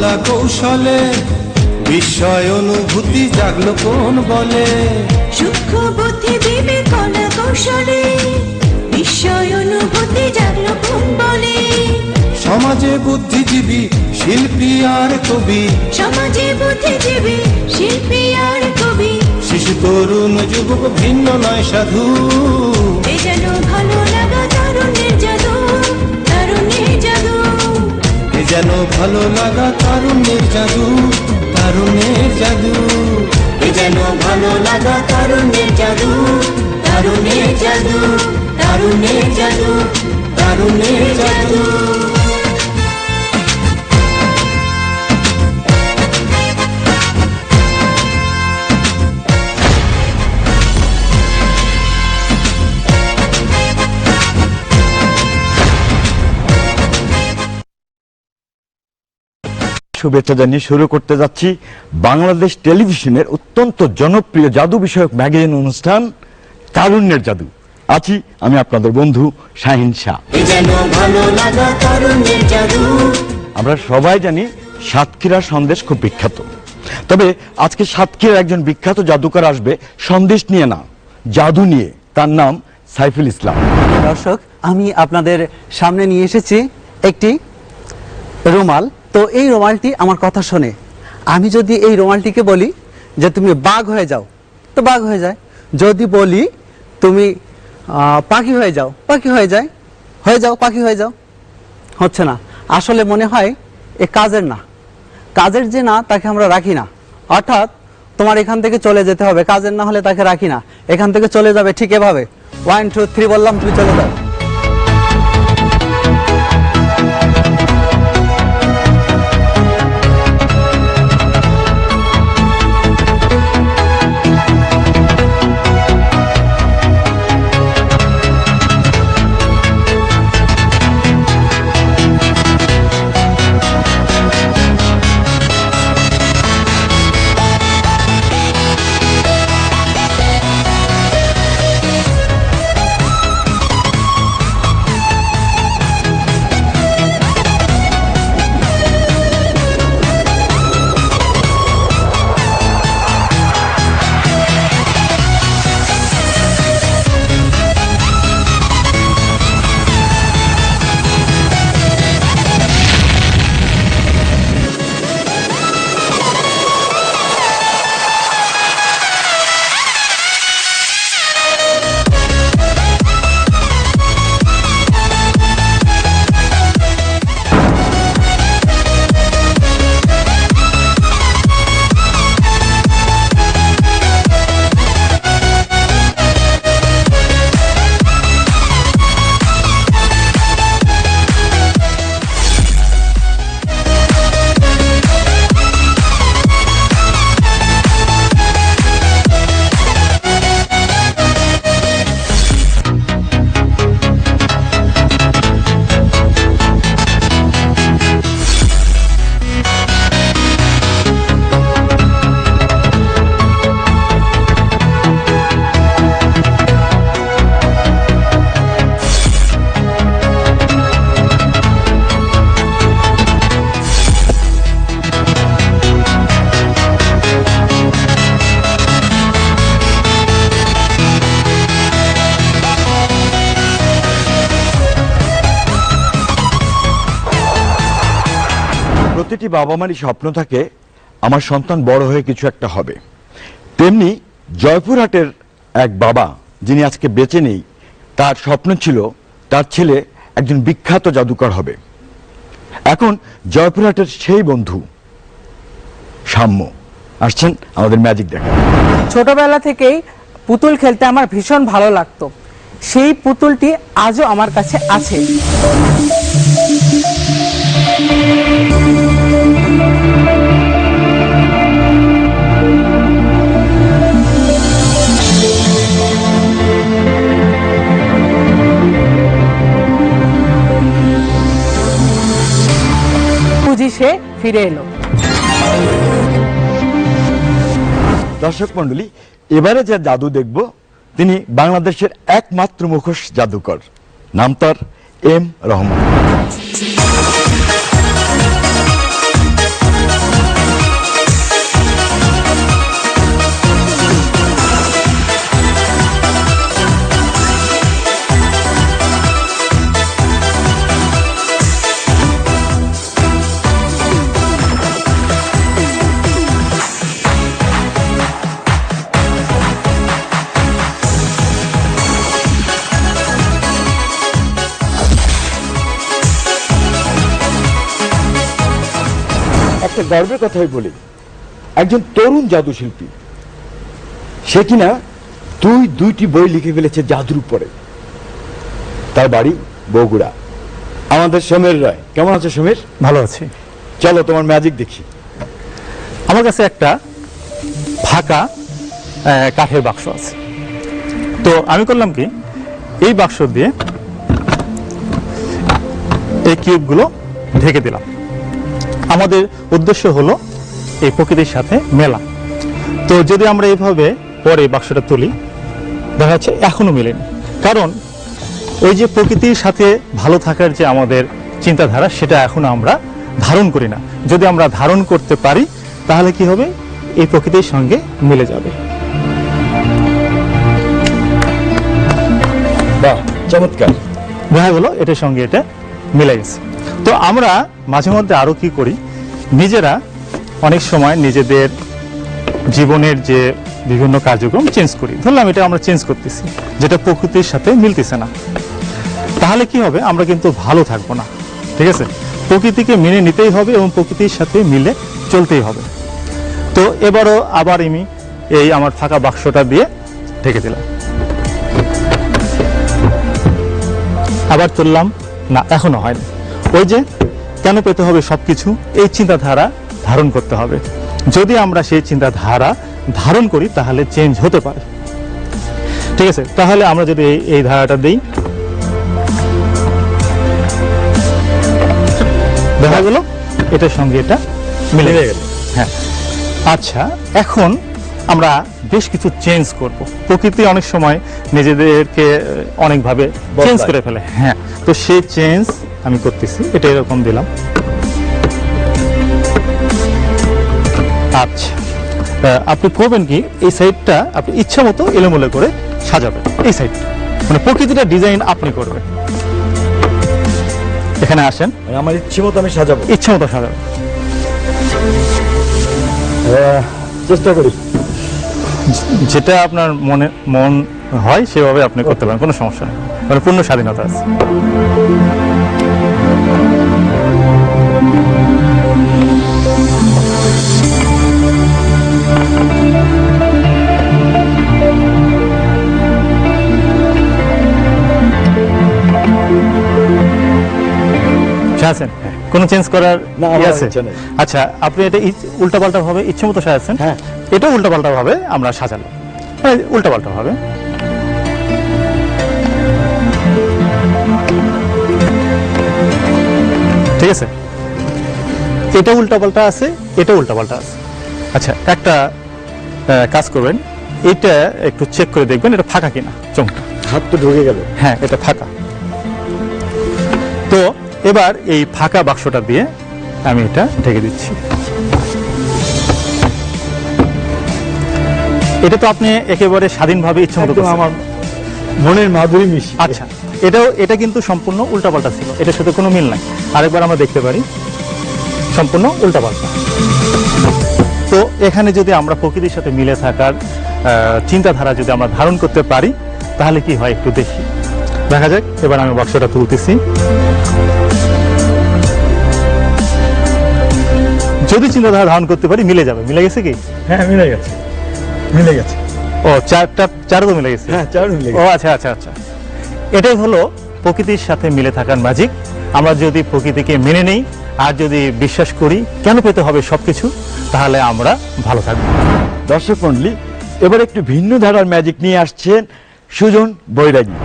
কলা কৌশলে বিস্ময় অনুভূতি জাগলো কোন বলে, সূক্ষ্ম বুদ্ধি বিবেক কলা কৌশলে বিস্ময় অনুভূতি জাগলো কোন বলে। সমাজে বুদ্ধিজীবী শিল্পী আর কবি, সমাজে বুদ্ধিজীবী শিল্পী আর কবি, শিশু তরুণ যুবক ভিন্ন নয় সাধু। এ যেন ভালো লাগা তারুণ্যের জাদু, তারুণ্যের জাদু। এ যেন ভালো লাগা তারুণ্যের জাদু, তারুণ্যের জাদু। এ যেন ভালো লাগা তারুণ্যের জাদু, তারুণ্যের জাদু, তারুণ্যের জাদু, তারুণ্যের জাদু। শুভেচ্ছা জানিয়ে শুরু করতে যাচ্ছি বাংলাদেশ টেলিভিশনের অত্যন্ত জনপ্রিয় জাদু বিষয়ক ম্যাগাজিন অনুষ্ঠান তারুণ্যের জাদু। আছি আমি আপনাদের বন্ধু শাহিন শাহ। আমরা সবাই জানি সাতক্ষীরার সন্দেশ খুব বিখ্যাত, তবে আজকে সাতক্ষীরার একজন বিখ্যাত জাদুকর আসবে সন্দেশ নিয়ে না, জাদু নিয়ে। তার নাম সাইফুল ইসলাম। দর্শক, আমি আপনাদের সামনে নিয়ে এসেছি একটি রুমাল। তো এই রুমালটি আমার কথা শোনে। আমি যদি এই রুমালটিকে বলি যে তুমি বাঘ হয়ে যাও, তো বাঘ হয়ে যায়। যদি বলি তুমি পাখি হয়ে যাও, পাখি হয়ে যায়, হয়ে যাও, পাখি হয়ে যাও। হচ্ছে না। আসলে মনে হয় এ কাজের না। কাজের যে না, তাকে আমরা রাখি না। অর্থাৎ তোমার এখান থেকে চলে যেতে হবে, কাজের না হলে তাকে রাখি না। এখান থেকে চলে যাবে ঠিক এভাবে, 1 2 3 বললাম, তুমি চলে যাও। প্রতিটি বাবা মারই স্বপ্ন থাকে আমার সন্তান বড় হয়ে কিছু একটা হবে। তেমনি জয়পুরহাটের এক বাবা যিনি আজকে বেঁচে নেই, তার স্বপ্ন ছিল তার ছেলে একজন বিখ্যাত জাদুকর হবে। এখন জয়পুরহাটের সেই বন্ধু সাম্য আসছেন আমাদের ম্যাজিক দেখা। ছোটবেলা থেকেই পুতুল খেলতে আমার ভীষণ ভালো লাগতো। সেই পুতুলটি আজও আমার কাছে আছে। বুঝি সে ফিরে এলো। দর্শক মন্ডলী, এবারে যে জাদু দেখব তিনি বাংলাদেশের একমাত্র মুখোশ জাদুকর, নাম তার এম রহমান। একটা গর্বের কথাই বলি, একজন তরুণ জাদু শিল্পী, সে কিনা দুইটি বই লিখে ফেলেছে জাদুর উপরে। তার বাড়ি বগুড়া। আমাদের সমীর রায়, কেমন আছে সমীর? ভালো আছি। চলো তোমার ম্যাজিক দেখি। আমার কাছে একটা ফাঁকা কাঠের বাক্স আছে। তো আমি করলাম কি, এই বাক্স দিয়ে এই কিউবগুলো ঢেকে দিলাম। আমাদের উদ্দেশ্য হলো এই প্রকৃতির সাথে মেলা। তো যদি আমরা এইভাবে পরে বাক্সটা তুলি, দেখা যাচ্ছে এখনো মেলেনি। কারণ ওই যে প্রকৃতির সাথে ভালো থাকার যে আমাদের চিন্তাধারা, সেটা এখনো আমরা ধারণ করি না। যদি আমরা ধারণ করতে পারি তাহলে কি হবে, এই প্রকৃতির সঙ্গে মিলে যাবে। বাহ, চমৎকার। দেখা গেলো এটার সঙ্গে এটা মিলে গেছে। তো আমরা মাঝে মধ্যে আরো কি করি, নিজেরা অনেক সময় নিজেদের জীবনের যে বিভিন্ন কার্যক্রম চেঞ্জ করি। ধরলাম এটা আমরা চেঞ্জ করতেছি, যেটা প্রকৃতির সাথে মিলতেছে না, তাহলে কি হবে, আমরা কিন্তু ভালো থাকবো না। ঠিক আছে, প্রকৃতিকে মেনে নিতেই হবে এবং প্রকৃতির সাথে মিলে চলতেই হবে। তো এবারও আবার আমি এই আমার ফাঁকা বাক্সটা দিয়ে ঢেকে দিলাম। আবার তুললাম, না এখনো হয়নি। ওই যে কেন পেতে হবে সবকিছু, এই চিন্তাধারা ধারণ করতে হবে। যদি আমরা সেই চিন্তাধারা ধারণ করি তাহলে চেঞ্জ হতে পারে। ঠিক আছে, তাহলে আমরা যদি এই ধারাটা দিই, দেখা গেল এটার সঙ্গে এটা মিলে গেল। হ্যাঁ, আচ্ছা, এখন আমরা বেশ কিছু চেঞ্জ করব। প্রকৃতি অনেক সময় নিজেদেরকে অনেকভাবে চেঞ্জ করে ফেলে। হ্যাঁ, তো সেই চেঞ্জ আমি করতেছি। এটা এরকম দিলাম। আচ্ছা, আপনি করবেন কি, এই সাইডটা আপনি ইচ্ছা মতো এলোমেলো করে সাজাবেন। এই সাইডটা মানে প্রকৃতিটা ডিজাইন আপনি করবেন। এখানে আসেন, আমার ইচ্ছে মতো আমি সাজাবো, ইচ্ছা মতো সাজাবেন। চেষ্টা করি। যেটা আপনার মন হয় সেভাবে আপনি করতে পারেন, কোনো সমস্যা নেই, মানে পূর্ণ স্বাধীনতা আছে। আছেন কোনো চেঞ্জ করার না, ইয়ে আছে? ইচ্ছা নেই। আচ্ছা, আপনি এটা উল্টাপাল্টা ভাবে ইচ্ছে মতো সাজাচ্ছেন। হ্যাঁ, এটা উল্টাপাল্টা ভাবে আমরা সাজালাম, মানে উল্টাপাল্টা ভাবে। ঠিক আছে, এটা উল্টাপাল্টা আছে, এটা উল্টাপাল্টা আছে। আচ্ছা, একটা কাজ করবেন, এটা একটু চেক করে দেখবেন এটা ফাঁকা কিনা। চমকা, হাত তো ঢুকে গেল। হ্যাঁ, এটা ফাঁকা। তো এবার এই ফাঁকা বাক্সটা দিয়ে আমি এটা ঢেকে দিচ্ছি। এটা তো আপনি একেবারে স্বাধীনভাবে ইচ্ছে মতো করছেন। আমার মনের মাধুরী মিশি। আচ্ছা, এটা কিন্তু সম্পূর্ণ উল্টাপাল্টা ছিল, এটার সাথে কোনো মিল নাই। আরেকবার আমরা দেখতে পারি, সম্পূর্ণ উল্টাপাল্টা। তো এখানে যদি আমরা প্রকৃতির সাথে মিলে থাকার চিন্তাধারা যদি আমরা ধারণ করতে পারি তাহলে কি হয় একটু দেখি, দেখা যাক। এবার আমি বাক্সটা তুলতেছি। যদি চিন্তাধারা ধারণ করতে পারি মিলে যাবে। মিলে গেছে কি? হ্যাঁ, মিলে গেছে, মিলে গেছে। ও, চারও তো মিলে গেছে। হ্যাঁ, চার মিলে ও গেছে। আচ্ছা আচ্ছা আচ্ছা, এটাই হলো প্রকৃতির সাথে মিলে থাকার ম্যাজিক। আমরা যদি প্রকৃতিকে মেনে নেই আর যদি বিশ্বাস করি কেন পেতে হবে সবকিছু, তাহলে আমরা ভালো থাকবো। দর্শক মণ্ডলী, এবার একটু ভিন্ন ধারার ম্যাজিক নিয়ে আসছেন সুজন বৈরাগী।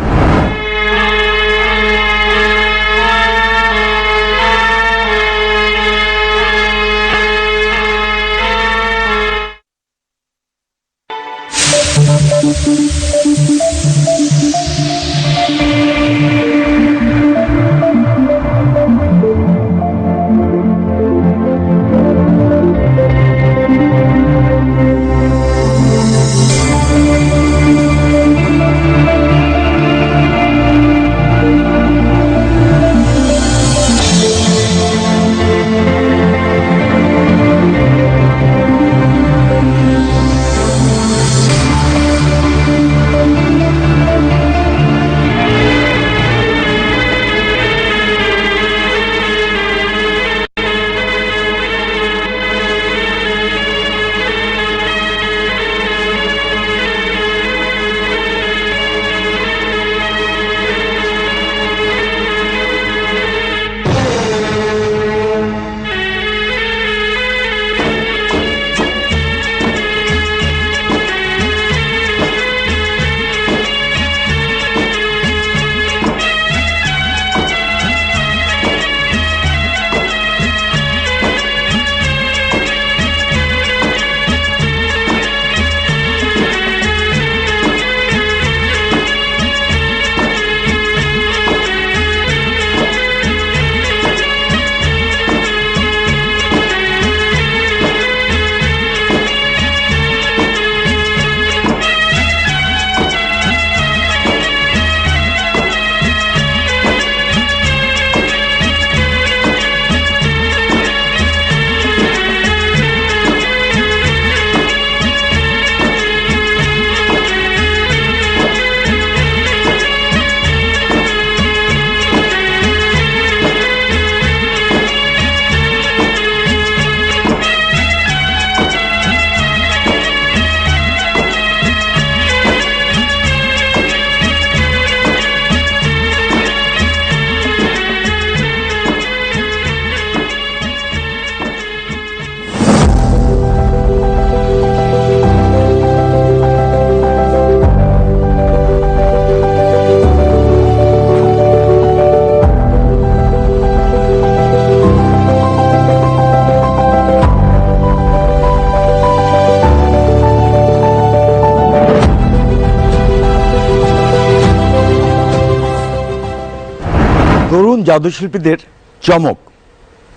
জাদুশিল্পীদের চমক,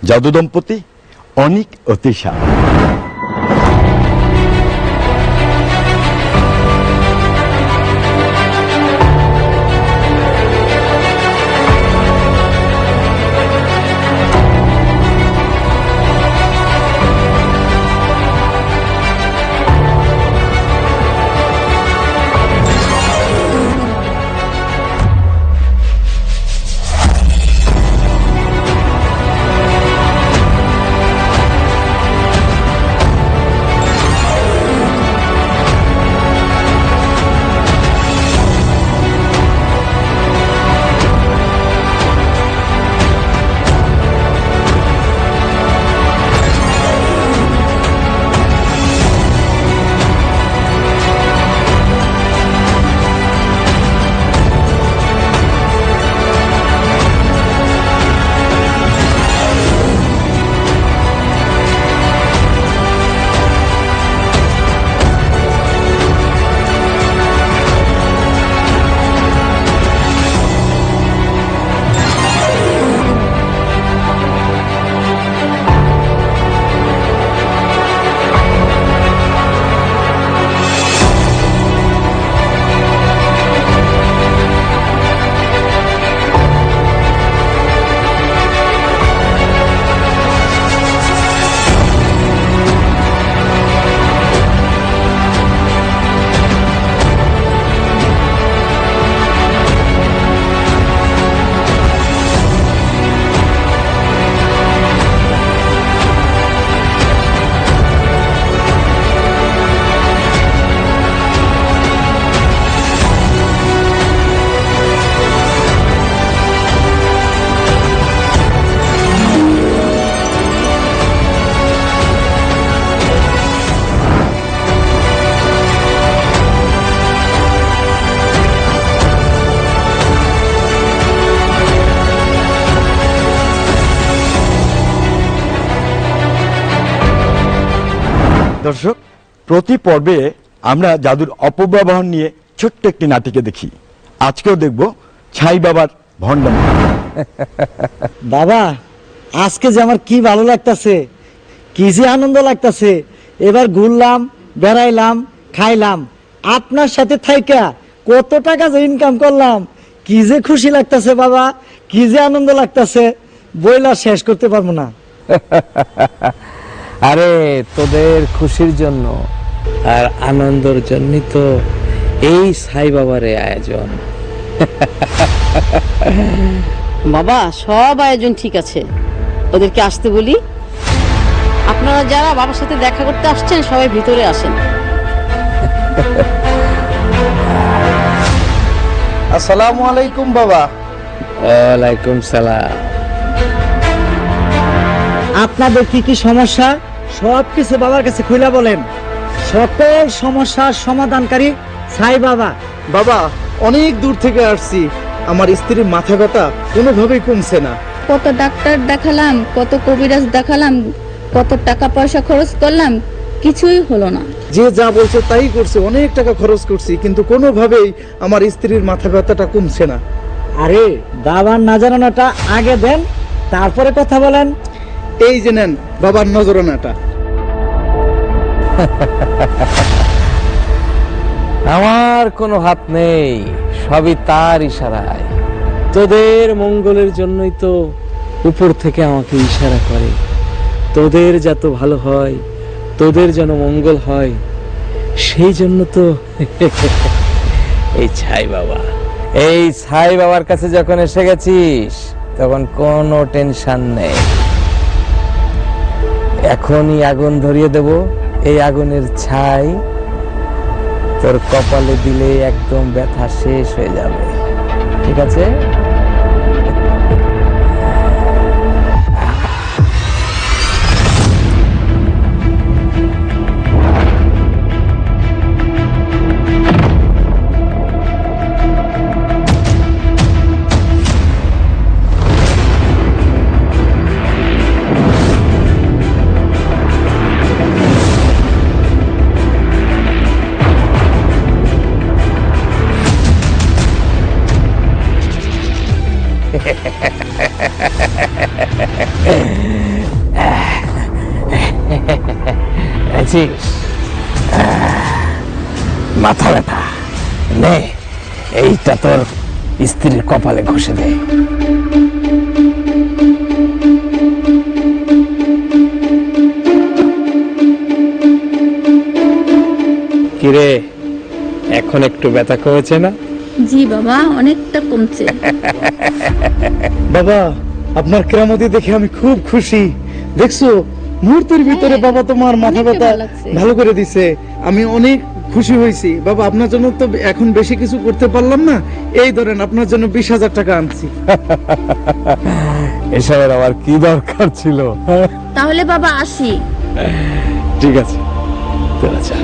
জাদু দম্পতি অনিক ও তৃষা। দর্শক, প্রতি পর্বে আমরা জাদুর অপব্যবহার নিয়ে ছোট্ট একটি নাটিকে দেখি। আজকেও দেখব ছাই বাবার ভণ্ডামি। বাবা, আজকে যে আমার কি ভালো লাগতাছে, কি যে আনন্দ লাগতাছে। এবার ঘুরলাম, বেড়াইলাম, খাইলাম, আপনার সাথে থাইকা কত টাকা যে ইনকাম করলাম, কি যে খুশি লাগতাছে বাবা, কি যে আনন্দ লাগতাছে, বইলা শেষ করতে পারবো না। আরে তোদের খুশির জন্য আর আনন্দের জন্যই তো এই সাই বাবার আয়োজন। বাবা, সব আয়োজন ঠিক আছে, ওদেরকে আসতে বলি। আপনারা যারা বাবার সাথে দেখা করতে আসছেন সবাই ভিতরে আসেন। আসসালামু আলাইকুম বাবা। ওয়ালাইকুম সালাম। আপনাদের কি কি সমস্যা সব কিছু বাবার কাছে খুলে বলেন। সকল সমস্যার সমাধানকারী সাই বাবা। বাবা, অনেক দূর থেকে আসছি, আমার স্ত্রীর মাথা ব্যথা কোনোভাবেই কমছে না। কত ডাক্তার দেখালাম, কত কবিরাজ দেখালাম, কত টাকা পয়সা খরচ করলাম, কিছুই হলো না। যে যা বলছে তাই করছে, অনেক টাকা খরচ করছি, কিন্তু কোনোভাবেই আমার স্ত্রীর মাথা ব্যথাটা কমছে না। আরে বাবার না জানানোটা আগে দেন, তারপরে কথা বলেন। এই যে নেন বাবার নজরানাটা। আমার কোনো হাত নেই, সবই তার ইশারায়। তোদের মঙ্গলের জন্যই তো উপর থেকে আমাকে ইশারা করে, তোদের যত ভালো হয়, তোদের যেন মঙ্গল হয়, সেই জন্য তো এই ছাই বাবা। এই ছাই বাবার কাছে যখন এসে গেছিস তখন কোনো টেনশন নেই। এখনই আগুন ধরিয়ে দেব, এই আগুনের ছাই তোর কপালে দিলে একদম ব্যথা শেষ হয়ে যাবে। ঠিক আছে? মাথা ব্যথা নে, এইটা তোর স্ত্রীর কপালে ঘষে দে। কিরে, এখন একটু ব্যথা কমেছে না? জি বাবা, অনেকটা কমছে। বাবা আপনার কেরামতি দেখে আমি খুব খুশি। দেখছো মুহূর্তের ভিতরে বাবা তোমার মাথা অনেকটা ব্যথা ভালো লাগছে। ভালো করে দিছে। আমি অনেক খুশি হয়েছি বাবা। আপনার জন্য তো এখন বেশি কিছু করতে পারলাম না, এই ধরেন আপনার জন্য 20,000 টাকা আনছি। এসবের আবার কি দরকার ছিল? তাহলে বাবা আসি। ঠিক আছে, চল আচ্ছা।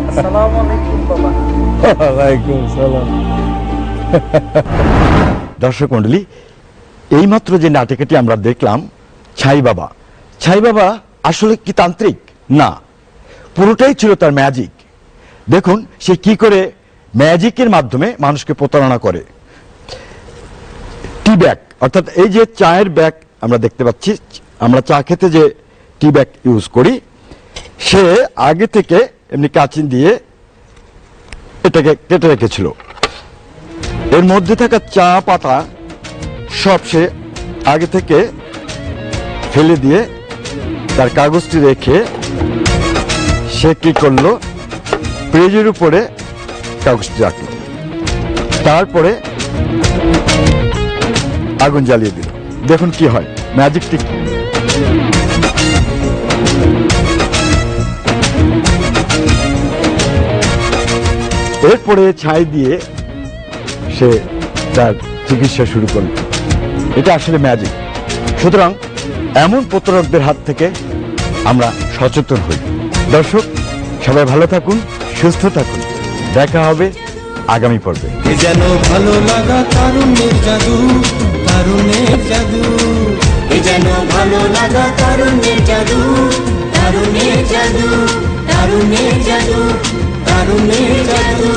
আসসালামু আলাইকুম বাবা। ওয়ালাইকুম সালাম। দর্শক মণ্ডলী, এইমাত্র যে নাটিকাটি আমরা দেখলাম, ছাই বাবা। ছাই বাবা আসলে কি তান্ত্রিক? না, পুরোটাই ছিল তার ম্যাজিক। দেখুন সে কি করে ম্যাজিকের মাধ্যমে মানুষকে প্রতারণা করে। টি ব্যাগ, অর্থাৎ এই যে চায়ের ব্যাগ আমরা দেখতে পাচ্ছি, আমরা চা খেতে যে টি ব্যাগ ইউজ করি, সে আগে থেকে এমনি কাচিন দিয়ে এটাকে কেটে রেখেছিল। এর মধ্যে থাকা চা পাতা সব সে আগে থেকে ফেলে দিয়ে তার কাগজটি রেখে সে কি করলো, পেজের উপরে কাগজটি রাখলো, তারপরে আগুন জ্বালিয়ে দিল। দেখুন কি হয়, ম্যাজিকটি কি। এরপরে ছাই দিয়ে সে তার চিকিৎসা শুরু করল। এটা আসলে ম্যাজিক। সুতরাং এমন প্রতারকদের হাত থেকে আমরা সচেতন হই। দর্শক সবাই ভালো থাকুন, সুস্থ থাকুন। দেখা হবে আগামী পর্বে। এ যেন ভালো লাগা তারুণ্যের জাদু, তারুণ্যের জাদু। এ যেন ভালো লাগা তারুণ্যের জাদু, তারুণ্যের জাদু, তারুণ্যের জাদু, তারুণ্যের জাদু।